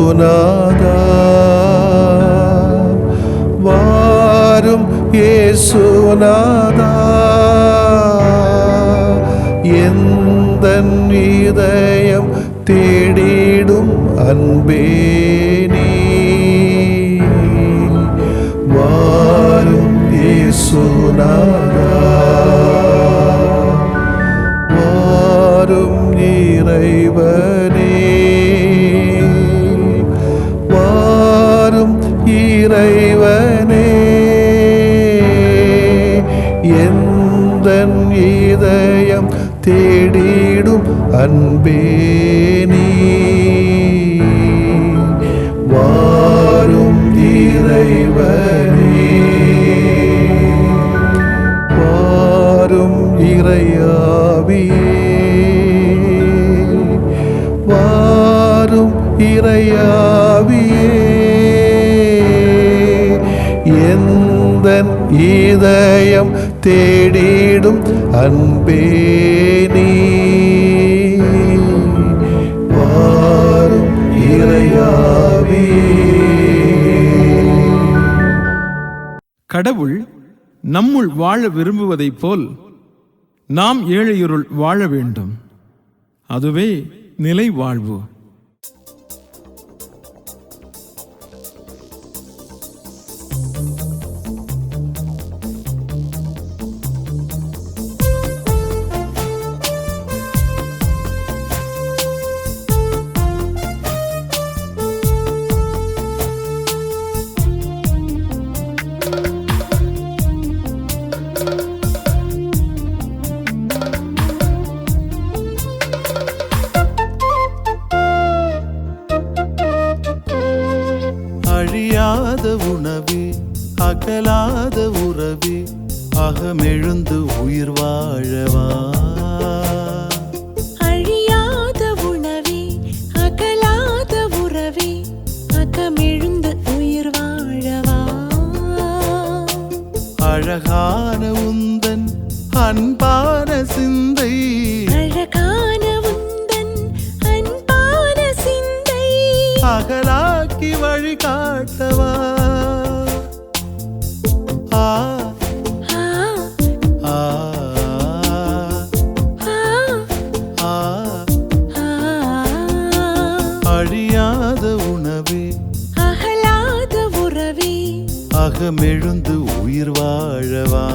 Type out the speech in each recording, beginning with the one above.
இயேசுநாதா வாரும் இயேசுநாதா எந்தன் இதயம் தேடிடும் அன்பே நீ வாரும் இயேசுநாதா வாரும் இறைவனே வாரும் இறைவனே எந்தன் இதயம் தேடிடும் அன்பே நீ வாரும் இறைவனே வாரும் இறையாவியே வாரும் இறையாவியே எந்தன் இதயம் தேடிடும் அன்பே நீ வாரும் இறையாவியே. கடவுள் நம்முள் வாழ விரும்புவதைப் போல் நாம் ஏழையுருள் வாழ வேண்டும். அதுவே நிலை வாழ்வு. அழியாத உணவே அகலாத உறவே அகமெழுந்து உயிர் வாழவா அழியாத உணவே அகலாத உறவே அகமெழுந்து உயிர் வாழவா அழகான உந்தன் அன்பான சிந்தை அழகான உந்தன் அன்பான சிந்தை அகலாக்கி வழிகாட்டவா ஆ ஆ ஆ ஆ ஆ அழியாத உணவே அகலாத உறவே அகமெழுந்து உயிர் வாழவா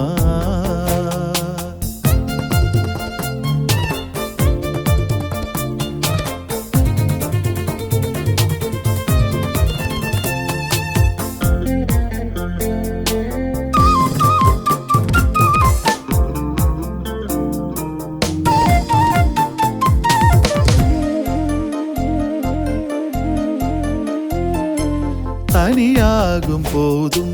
தனியாகும் போதும்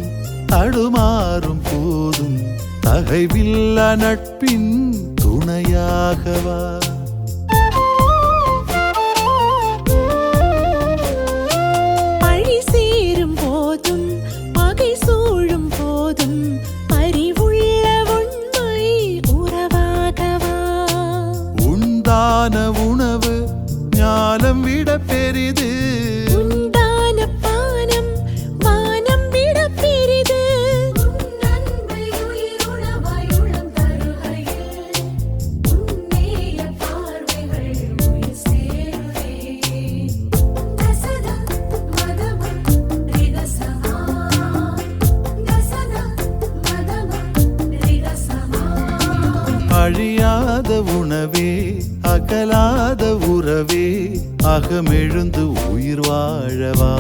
தடுமாறும் போதும் தகைவில்லா நட்பின் துணையாகவா பழி சேரும் போதும் பகை சூழும் போதும் அறிவுள்ள உண்மை உறவாகவா உண்டான உணவு ஞானம் விட பெரிது உண்டான பானம் வானம் விட பெரிது நன்மை உயிருணவாய் உளம் தருகையில் உன்னேய பார்வைகள் உயிர் சேருதே தசத மதம ரிகசமா தசத மதம ரிகசமா அழியாத உணவே அகலாத உறவே அகமெழுந்து உயிர் வாழவா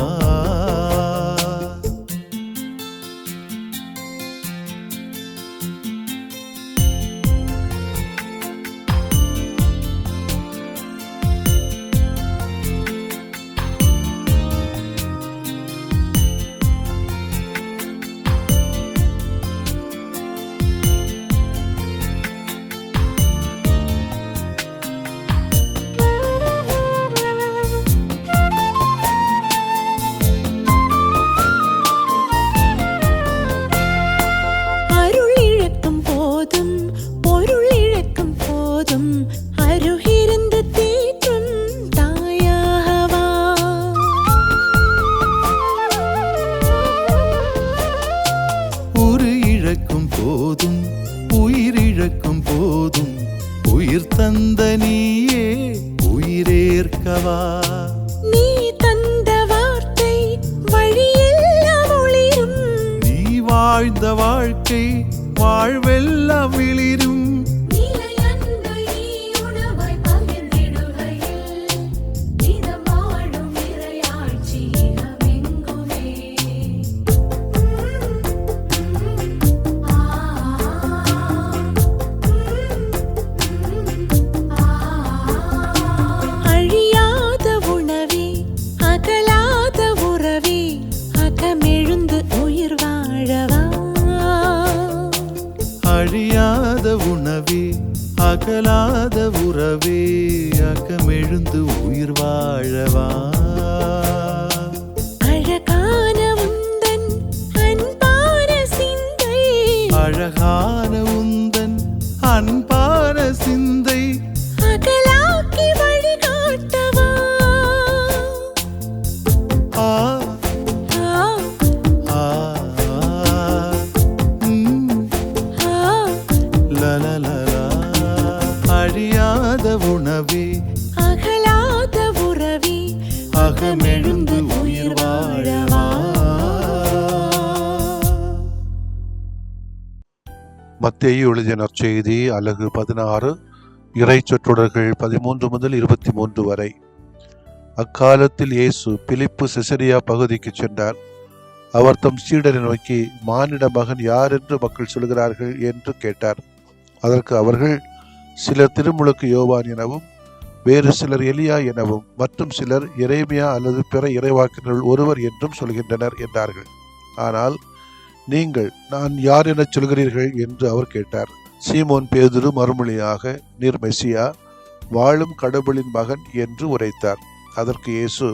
போதும் உயிர் தந்த நீயே உயிரேற்கவா. நீ தந்த வார்த்தை வழியெல்லாம் ஒளிரும். நீ வாழ்ந்த வாழ்க்கை வாழ்வெல்லாம் விளிரும். அழியாத உணவே அகலாத உறவே அகமெழுந்து உயிர் வாழவா. அழியாத உணவே அகலாத உறவே அகமெழுந்து உயிர் வாழவா. அழகான உந்தன் அன்பான சிந்தை அழகான உந்தன் அன்பான சிந்தை அகலாக்கி வழிகாட்டவா. ஆ ஆ ஆ ஆ லலலலா. அழியாத உணவே அகலாத உறவே அகமெழுந்து உயிர் வாழவா. மத்தேயு எழுதிய நற்செய்தி அலகு 16 இறை சொற்றொடர்கள் 13 முதல் 23 வரை. அக்காலத்தில் இயேசு பிலிப்பு செசரியா பகுதிக்கு சென்றார். அவர் தம் சீடரை நோக்கி, மானிட மகன் யார் என்று மக்கள் சொல்கிறார்கள் என்று கேட்டார். அதற்கு அவர்கள், சிலர் திருமுழுக்கு யோவான் எனவும், வேறு சிலர் எலியா எனவும், மற்றும் சிலர் எரேமியா அல்லது பிற இறைவாக்கினர்கள் ஒருவர் என்றும் சொல்கின்றனர் என்றார்கள். ஆனால் நீங்கள் நான் யார் எனச் சொல்கிறீர்கள் என்று அவர் கேட்டார். சீமோன் பேதுரு மறுமொழியாக, நீர் மெசியா, வாழும் கடவுளின் மகன் என்று உரைத்தார். அதற்கு இயேசு,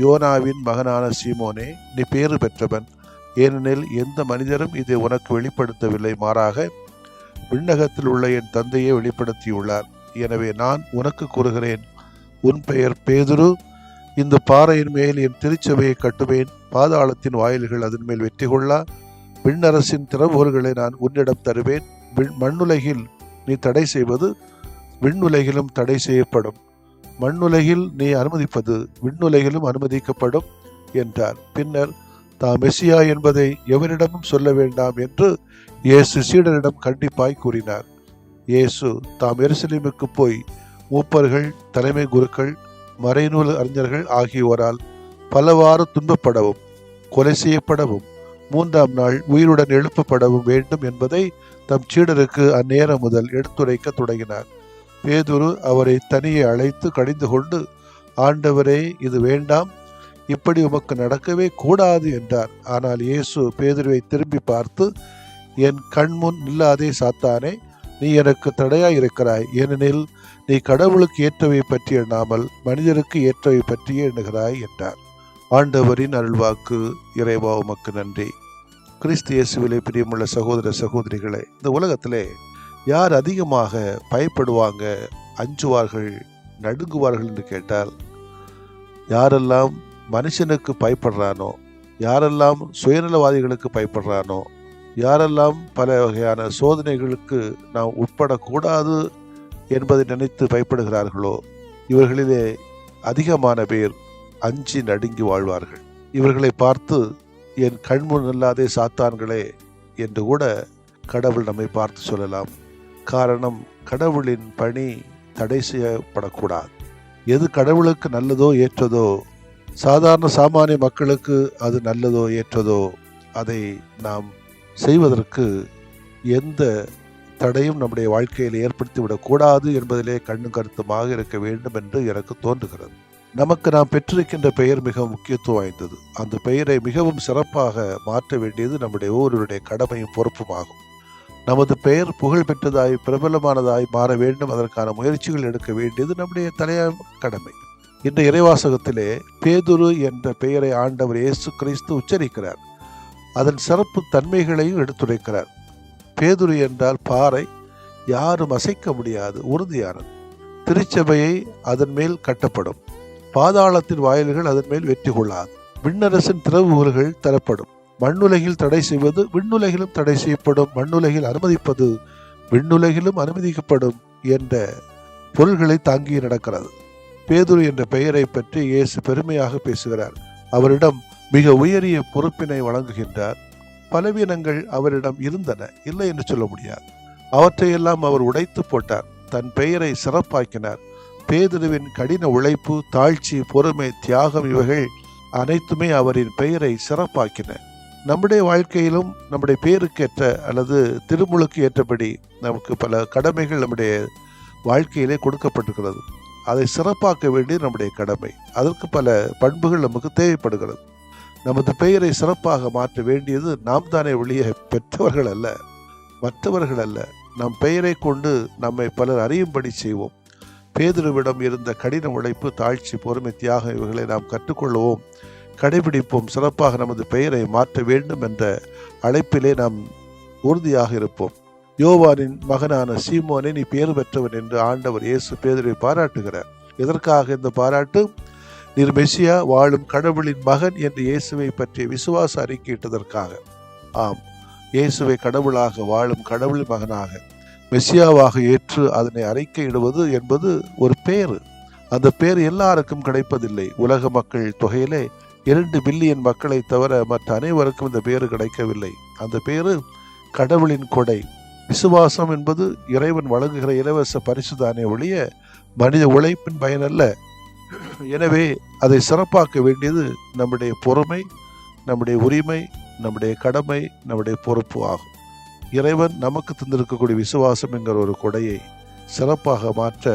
யோனாவின் மகனான சீமோனே, நீ பேறு பெற்றவன். ஏனெனில் எந்த மனிதரும் இதை உனக்கு வெளிப்படுத்தவில்லை, மாறாக விண்ணகத்தில் உள்ள என் தந்தையே வெளிப்படுத்தியுள்ளார். எனவே நான் உனக்கு கூறுகிறேன், உன் பெயர் பேதுரு. இந்த பாறையின் மேல் என் திருச்சபையை கட்டுவேன். பாதாளத்தின் வாயில்கள் அதன் மேல் வெற்றி கொள்ளா. விண்ணரசின் திறவுகோல்களை நான் உன்னிடம் தருவேன். மண்ணுலகில் நீ தடை செய்வது விண்ணுலகிலும் தடை செய்யப்படும். மண்ணுலகில் நீ அனுமதிப்பது விண்ணுலகிலும் அனுமதிக்கப்படும் என்றார். பின்னர் தாம் மெசியா என்பதை எவரிடமும் சொல்ல வேண்டாம் என்று இயேசு சீடரிடம் கண்டிப்பாய் கூறினார். இயேசு தாம் எருசலேமுக்கு போய் மூப்பர்கள், தலைமை குருக்கள், மறைநூல் அறிஞர்கள் ஆகியோரால் பலவாறு துன்பப்படவும் கொலை செய்யப்படவும் 3ஆம் நாள் உயிருடன் எழுப்பப்படவும் வேண்டும் என்பதை தம் சீடருக்கு அந்நேரம் முதல் எடுத்துரைக்க தொடங்கினார். பேதுரு அவரை தனியே அழைத்து கடிந்து கொண்டு, ஆண்டவரே, இது வேண்டாம், இப்படி உமக்கு நடக்கவே கூடாது என்றார். ஆனால் இயேசு பேதுருவை திரும்பி பார்த்து, என் கண்முன் நில்லாதே சாத்தானே, நீ எனக்கு தடையாய் இருக்கிறாய். ஏனெனில் நீ கடவுளுக்கு ஏற்றவை பற்றி எண்ணாமல் மனிதருக்கு ஏற்றவை பற்றியே எண்ணுகிறாய் என்றார். ஆண்டவரின் அருள்வாக்கு. இறைவா உமக்கு நன்றி. கிறிஸ்து இயேசுவிலே பிரியமுள்ள சகோதர சகோதரிகளே, இந்த உலகத்திலே யார் அதிகமாக பயப்படுவாங்க, அஞ்சுவார்கள், நடுங்குவார்கள் என்று கேட்டால், யாரெல்லாம் மனுஷனுக்கு பயப்படுறானோ, யாரெல்லாம் சுயநலவாதிகளுக்கு பயப்படுறானோ, யாரெல்லாம் பல வகையான சோதனைகளுக்கு நாம் உட்படக்கூடாது என்பதை நினைத்து பயப்படுகிறார்களோ, இவர்களிலே அதிகமான பேர் அஞ்சி நடுங்கி வாழ்வார்கள். இவர்களை பார்த்து, என் கண்முன் இல்லாதே சாத்தான்களே என்று கூட கடவுள் நம்மை பார்த்து சொல்லலாம். காரணம், கடவுளின் பணி தடை செய்யப்படக்கூடாது. எது கடவுளுக்கு நல்லதோ ஏற்றதோ, சாதாரண சாமானிய மக்களுக்கு அது நல்லதோ ஏற்றதோ, அதை நாம் செய்வதற்கு எந்த தடையும் நம்முடைய வாழ்க்கையில் ஏற்படுத்திவிடக்கூடாது என்பதிலே கண்ணும் கருத்துமாக இருக்க வேண்டும் என்று எனக்கு தோன்றுகிறது. நமக்கு நாம் பெற்றிருக்கின்ற பெயர் மிக முக்கியத்துவம் வாய்ந்தது. அந்த பெயரை மிகவும் சிறப்பாக மாற்ற வேண்டியது நம்முடைய ஒவ்வொருவருடைய கடமையும் பொறுப்புமாகும். நமது பெயர் புகழ் பெற்றதாய் பிரபலமானதாய் மாற வேண்டும். அதற்கான முயற்சிகள் எடுக்க வேண்டியது நம்முடைய தலையாய கடமை. இந்த இறைவாசகத்திலே பேதுரு என்ற பெயரை ஆண்டவர் இயேசு கிறிஸ்து உச்சரிக்கிறார். அதன் சிறப்பு தன்மைகளையும் எடுத்துரைக்கிறார். பேதுரு என்றால் பாறை, யாரும் அசைக்க முடியாது, உறுதியானது. திருச்சபையை அதன் மேல் கட்டப்படும். பாதாளத்தின் வாயில்கள் அதன் மேல் வெற்றி கொள்ளாது. விண்ணரசின் திறவுகோல்கள் தரப்படும். மண்ணுலகில் தடை செய்வது விண்ணுலகிலும் தடை செய்யப்படும். மண்ணுலகில் அனுமதிப்பது விண்ணுலகிலும் அனுமதிக்கப்படும் என்ற பொருள்களை தாங்கி நடக்கிறது. பேதுரு என்ற பெயரை பற்றி இயேசு பெருமையாக பேசுகிறார். அவரிடம் மிக உயரிய பொறுப்பினை வழங்குகின்றார். பலவீனங்கள் அவரிடம் இருந்தன, இல்லை என்று சொல்ல முடியாது. அவற்றையெல்லாம் அவர் உடைத்து போட்டார். தன் பெயரை சிறப்பாக்கினார். பேதுருவின் கடின உழைப்பு, தாழ்ச்சி, பொறுமை, தியாகம் இவைகள் அனைத்துமே அவரின் பெயரை சிறப்பாக்கின. நம்முடைய வாழ்க்கையிலும் நம்முடைய பெயருக்கேற்ற அல்லது திருமுழுக்கு ஏற்றபடி நமக்கு பல கடமைகள் நம்முடைய வாழ்க்கையிலே கொடுக்கப்பட்டிருக்கிறது. அதை சிறப்பாக்க வேண்டியது நம்முடைய கடமை. அதற்கு பல பண்புகள் நமக்கு தேவைப்படுகிறது. நமது பெயரை சிறப்பாக மாற்ற வேண்டியது நாம் தானே ஒழிய பெற்றவர்கள் அல்ல, மற்றவர்கள் அல்ல. நம் பெயரை கொண்டு நம்மை பலர் அறியும்படி செய்வோம். பேதுருவிடம் இருந்த கடின உழைப்பு, தாழ்ச்சி, பொறுமை, தியாகம் இவைகளை நாம் கற்றுக்கொள்வோம், கடைபிடிப்போம். சிறப்பாக நமது பெயரை மாற்ற வேண்டும் என்ற அழைப்பிலே நாம் உறுதியாக இருப்போம். யோவானின் மகனான சீமோனே, நீ பேறு பெற்றவன் என்று ஆண்டவர் இயேசு பேதுருவை பாராட்டுகிறார். எதற்காக இந்த பாராட்டு? நீர் மெசியா, வாழும் கடவுளின் மகன் என்று இயேசுவை பற்றிய விசுவாச அறிக்கையிட்டதற்காக. ஆம், இயேசுவை கடவுளாக, வாழும் கடவுளின் மகனாக, மெசியாவாக ஏற்று அதனை அறிக்கையிடுவது என்பது ஒரு பேரு. அந்த பேர் எல்லாருக்கும் கிடைப்பதில்லை. உலக மக்கள் தொகையிலே 2 பில்லியன் மக்களை தவிர மற்ற அனைவருக்கும் இந்த பேரு கிடைக்கவில்லை. அந்த பேரு கடவுளின் கொடை. விசுவாசம் என்பது இறைவன் வழங்குகிற இலவச பரிசுதானே ஒழிய மனித உழைப்பின் பயனல்ல. எனவே அதை சிறப்பாக்க வேண்டியது நம்முடைய பொறுமை, நம்முடைய உரிமை, நம்முடைய கடமை, நம்முடைய பொறுப்பு ஆகும். இறைவன் நமக்கு தந்திருக்கக்கூடிய விசுவாசம் என்கிற ஒரு கொடையை சிறப்பாக மாற்ற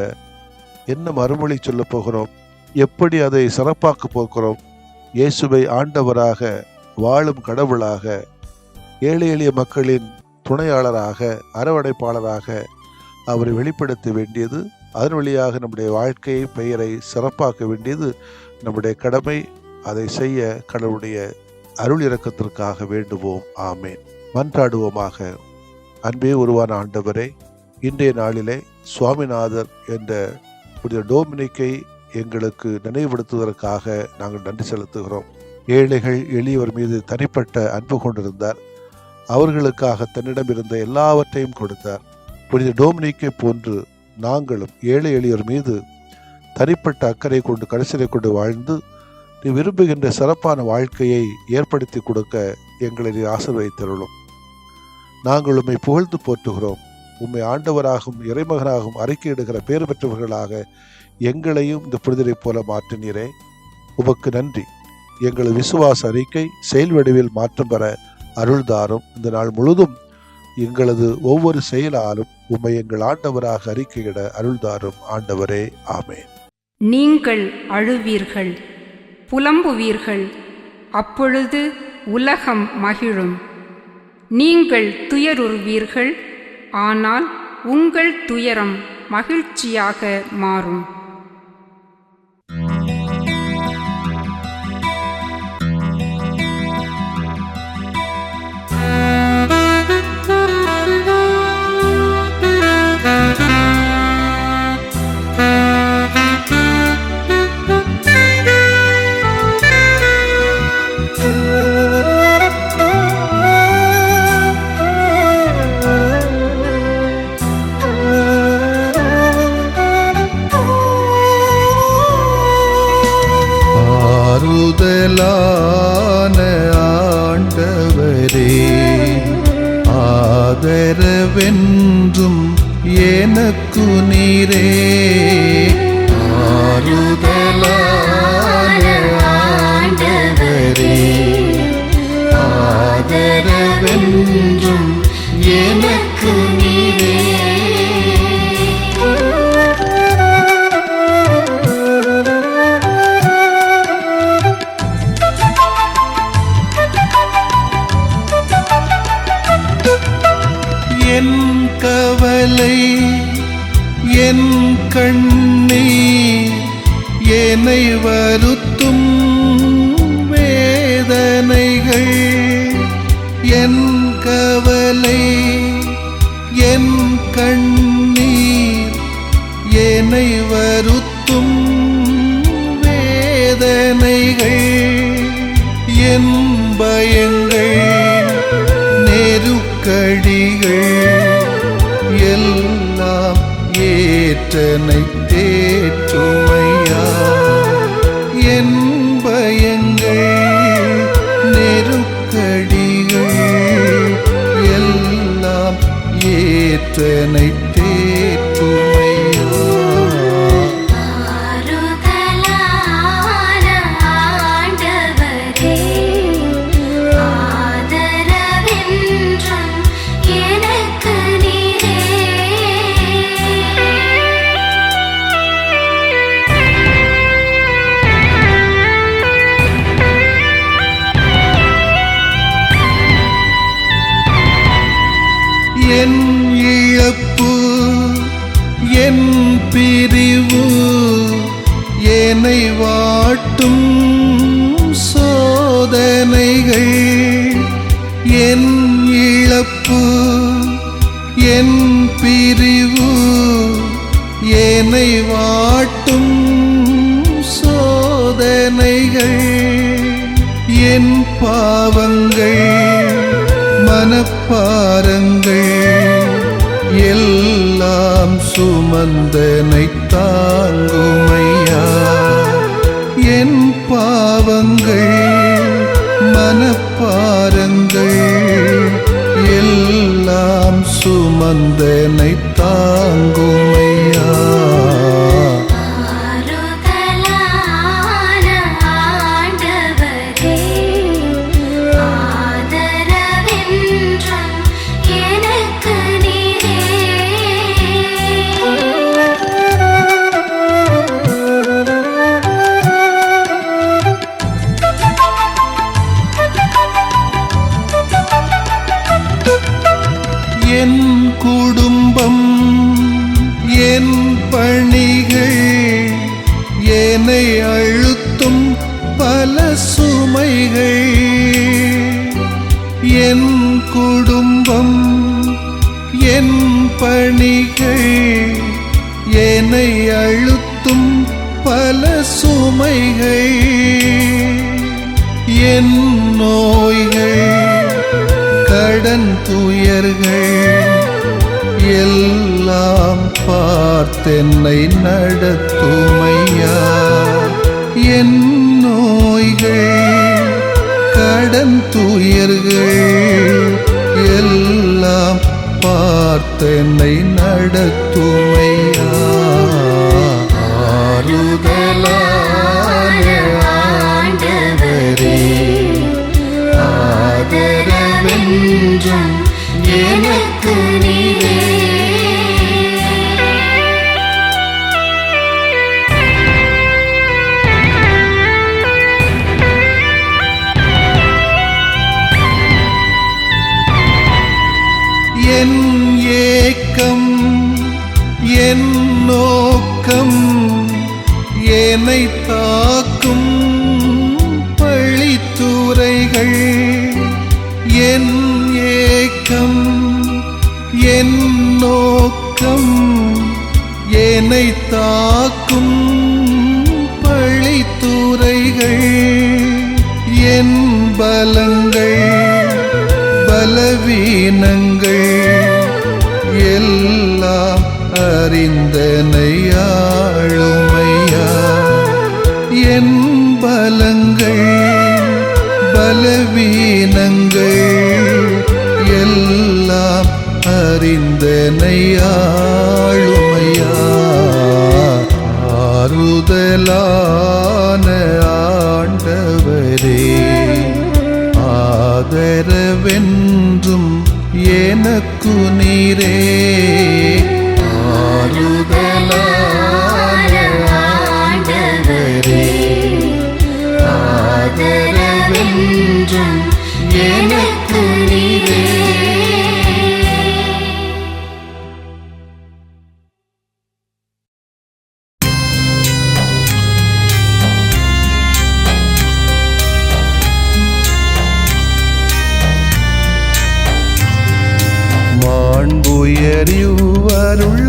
என்ன மறுமொழி சொல்ல போகிறோம்? எப்படி அதை சிறப்பாக்க போகிறோம்? இயேசுவை ஆண்டவராக, வாழும் கடவுளாக, ஏழை எளிய மக்களின் துணையாளராக, அரவணைப்பாளராக அவரை வெளிப்படுத்த வேண்டியது, அதன் வழியாக நம்முடைய வாழ்க்கையை, பெயரை சிறப்பாக்க வேண்டியது நம்முடைய கடமை. அதை செய்ய கடவுளுடைய அருள் இரக்கத்திற்காக வேண்டுவோம். ஆமேன். மன்றாடுவோமாக. அன்பே உருவான ஆண்டவரே, இன்றைய நாளிலே சுவாமிநாதர் என்ற புனித டோமினிக்கை எங்களுக்கு நினைவுபடுத்துவதற்காக நாங்கள் நன்றி செலுத்துகிறோம். ஏழைகள், எளியவர் மீது தனிப்பட்ட அன்பு கொண்டிருந்தார். அவர்களுக்காக தன்னிடம் இருந்த எல்லாவற்றையும் கொடுத்தார். புனித டோமினிக்கை போன்று நாங்களும் ஏழை எளியோர் மீது தனிப்பட்ட அக்கறை கொண்டு, கடைசியை கொண்டு வாழ்ந்து நீ விரும்புகின்ற சிறப்பான வாழ்க்கையை ஏற்படுத்தி கொடுக்க எங்களை நீ ஆசீர்வதித்தருளும். நாங்கள் உம்மை புகழ்ந்து போற்றுகிறோம். உம்மை ஆண்டவராகவும் இறைமகனாகவும் அறிக்கையிடுகிற பேறு பெற்றவர்களாக எங்களையும் இந்த புனிதரை போல மாற்றினீரே, உமக்கு நன்றி. எங்களது விசுவாச அறிக்கை செயல் வடிவில் மாற்றம் பெற அருள்தாரும். இந்த நாள் முழுதும் எங்களது ஒவ்வொரு செயலாலும் உம்மை எங்கள் ஆண்டவராக அறிக்கையிட அருள்தாரும். ஆண்டவரே, ஆமேன். நீங்கள் அழுவீர்கள், புலம்புவீர்கள், அப்பொழுது உலகம் மகிழும். நீங்கள் துயருறுவீர்கள், ஆனால் உங்கள் துயரம் மகிழ்ச்சியாக மாறும். ஆறுதலான ஆண்டவரே, ஆதரவென்றும் எனக்கு நீரே. ஆறுதலான ஆண்டவரே, ஆதரவென்றும் எனக்கு நீரே. என் கவலை, என் கண்ணீர், என்னை வருத்தும் வேதனைகள். என் கவலை, என் கண்ணீர், என்னை வருத்தும் வேதனைகள். என் பயங்கள், நெருக்கடிகள் ஏற்றனை தேற்றுமையா. என் பயங்கள் நெருக்கடிகள் எல்லாம் ஏற்றனை தேற்றுமையா. ஆறுதலான ஆண்டவரே, ஆதரவென்றும் எனக்கு நீரே. என் இழப்பு என் பிரிவு என்னை வாட்டும் சோதனைகள். என் இழப்பு என் பிரிவு என்னை வாட்டும் சோதனைகள். என் பாவங்கள் மனப்பாரங்கள் எல்லாம் சுமந்தனை தாங்குமையா. என் பாவங்கள் மனப்பாரங்கள் எல்லாம் சுமந்தனை தாங்குமையா. ஆறுதலான ஆண்டவரே, ஆதரவென்றும் எனக்கு நீரே. என் குடும்பம் என் பணிகள் என்னை அழுத்தும் பல சுமைகள். என் குடும்பம் என் பணிகள் என்னை அழுத்தும் பல சுமைகள். என் நோய்கள் கடன் துயர்கள் எல்லாம் பார்த்தென்னை நடத்துமையா. என் நோய்கள் கடன் துயர்கள் எல்லாம் பார்த்தென்னை நடத்துமையா. ஆறுதலான ஆண்டவரே, ஆதரவென்றும் எனக்கு நீரே. என் ஏக்கம் என் நோக்கம் என்னை தாக்கும் பழித்துரைகள். என் ஏக்கம் என் நோக்கம் என்னை தாக்கும் பழித்துரைகள். என் பலங்கள் பலவீனங்கள் எல்லாம் அறிந்தனை ஆளுமையா. என் பலங்கள் பலவீனங்கள் எல்லாம் அறிந்தனை ஆளுமையா. ஆறுதலான ஆண்டவரே, ஆதரவென்றும் எனக்கு நீரே. ஆறுதலான ஆண்டவரே, ஆதரவென்றும் எனக்கு நீரே.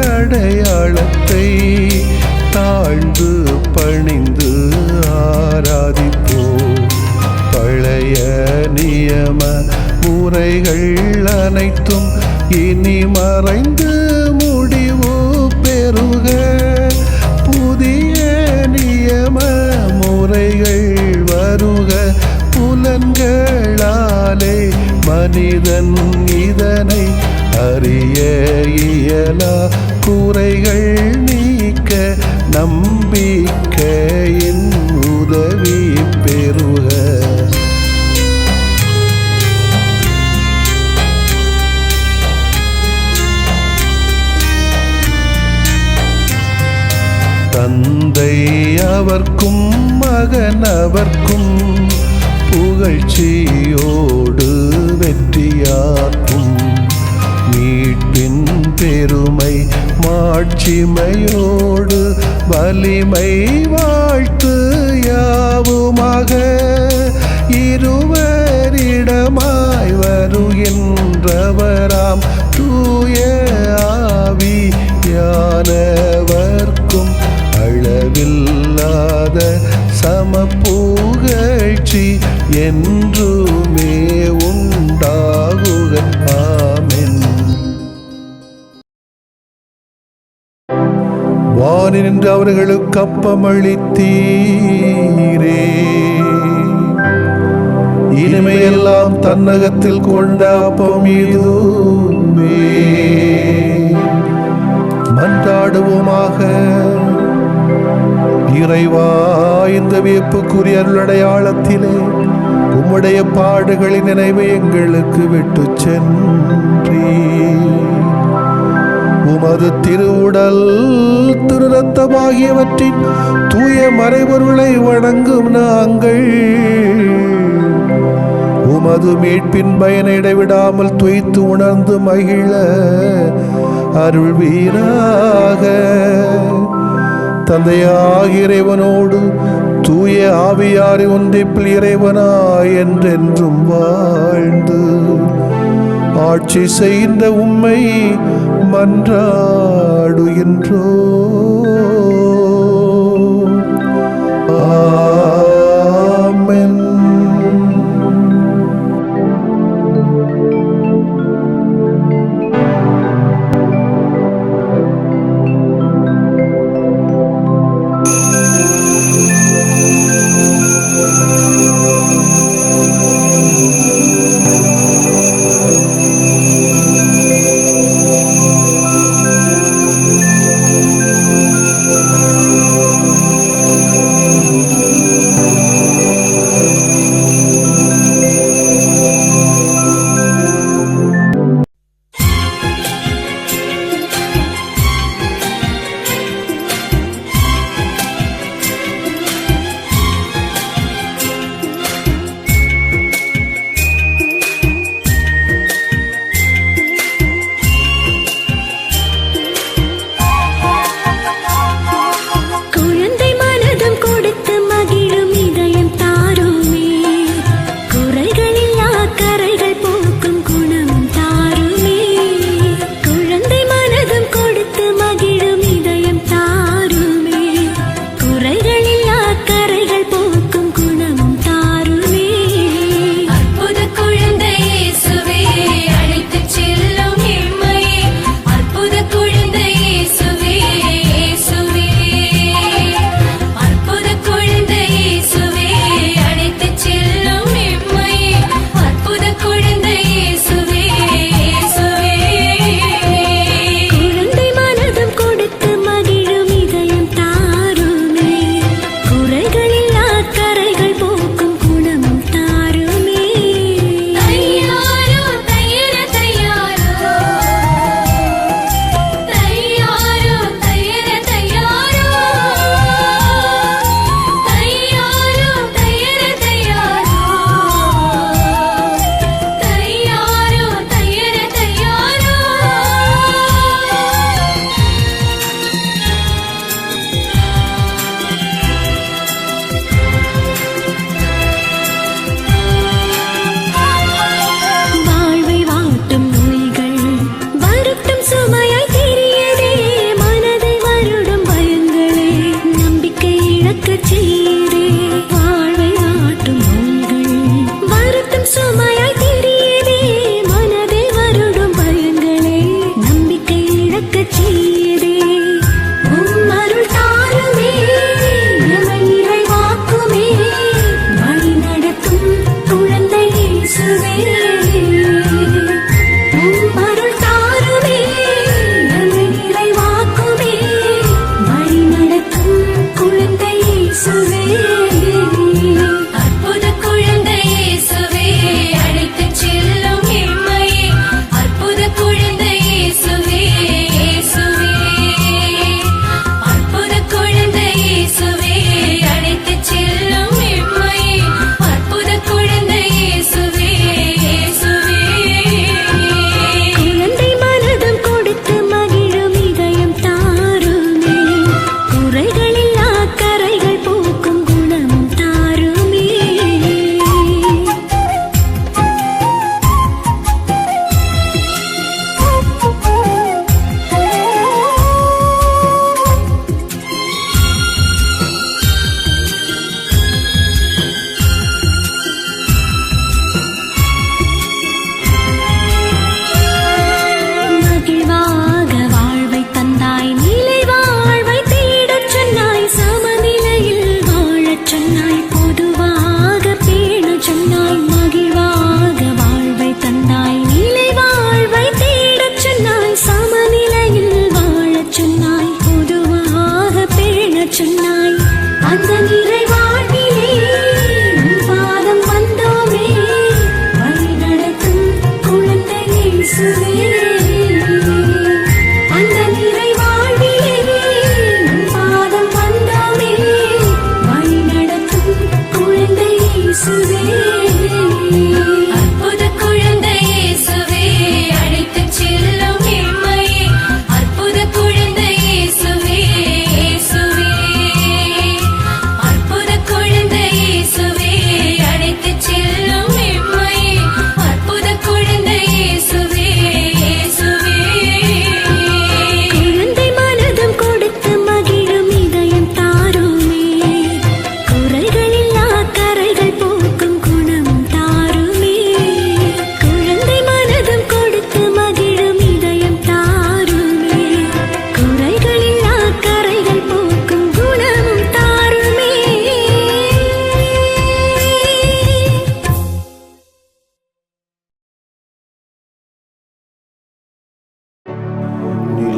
மாண்புயரிவருள்ளடையாளத்தை தாழ்ந்து பணிந்து ஆராதிப்போம். பழைய நியம முறைகள் அனைத்தும் இனி மறைந்து முடிவு பெற மனிதன் இதனை அறிய இயலா குறைகள் நீக்க நம்பிக்கையின் உதவி பெறுக. தந்தை அவர்க்கும் மகன் அவர்க்கும் புகழ்ச்சியோடு வெற்றியாக்கும். மீட்பின் பெருமை மாட்சிமையோடு வலிமை வாழ்த்து யாவுமாக. இருவரிடமாய் வருகின்றவராம் தூய ஆவியானவர்க்கும் அளவில்லாத சமப்புகழ்ச்சி என்றுமே உண்டாகுக. ஆமென். வானின்று அவர்களுக்கு அப்பமளித்தீரே, இனிமையெல்லாம் தன்னகத்தில் கொண்ட அப்பம் இதுவே. மன்றாடுவோமாக. இறைவா, இந்த வியப்புக்குரிய அருளடையாளத்திலே உம்முடைய பாடுகளின் நினைவை எங்களுக்கு விட்டு சென்றீ. உமது திருவுடல் திரு ரத்தமாகியவற்றின் தூய மறைபொருளை வணங்கும் நாங்கள் உமது மீட்பின் பயனை இடைவிடாமல் துய்த்து உணர்ந்து மகிழ அருள்வீராக. தந்தையாகிய இறைவனோடு தூய ஆவியாரை ஒன்றிப்பில் இறைவனாய் என்றென்றும் வாழ்ந்து ஆட்சி செய்கின்ற உம்மை மன்றாடுகின்றோ. ஆமென்.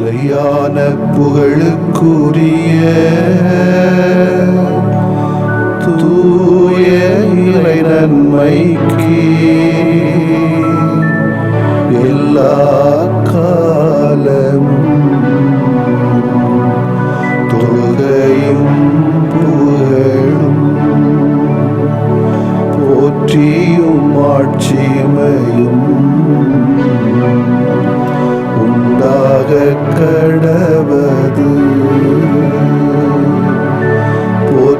நிலையான புகழுக்குரிய தூய இறை நன்மைக்கு எல்லா காலமும் தொழுகையும் புகழும் போற்றியும் ஆட்சிமையும் உண்டாக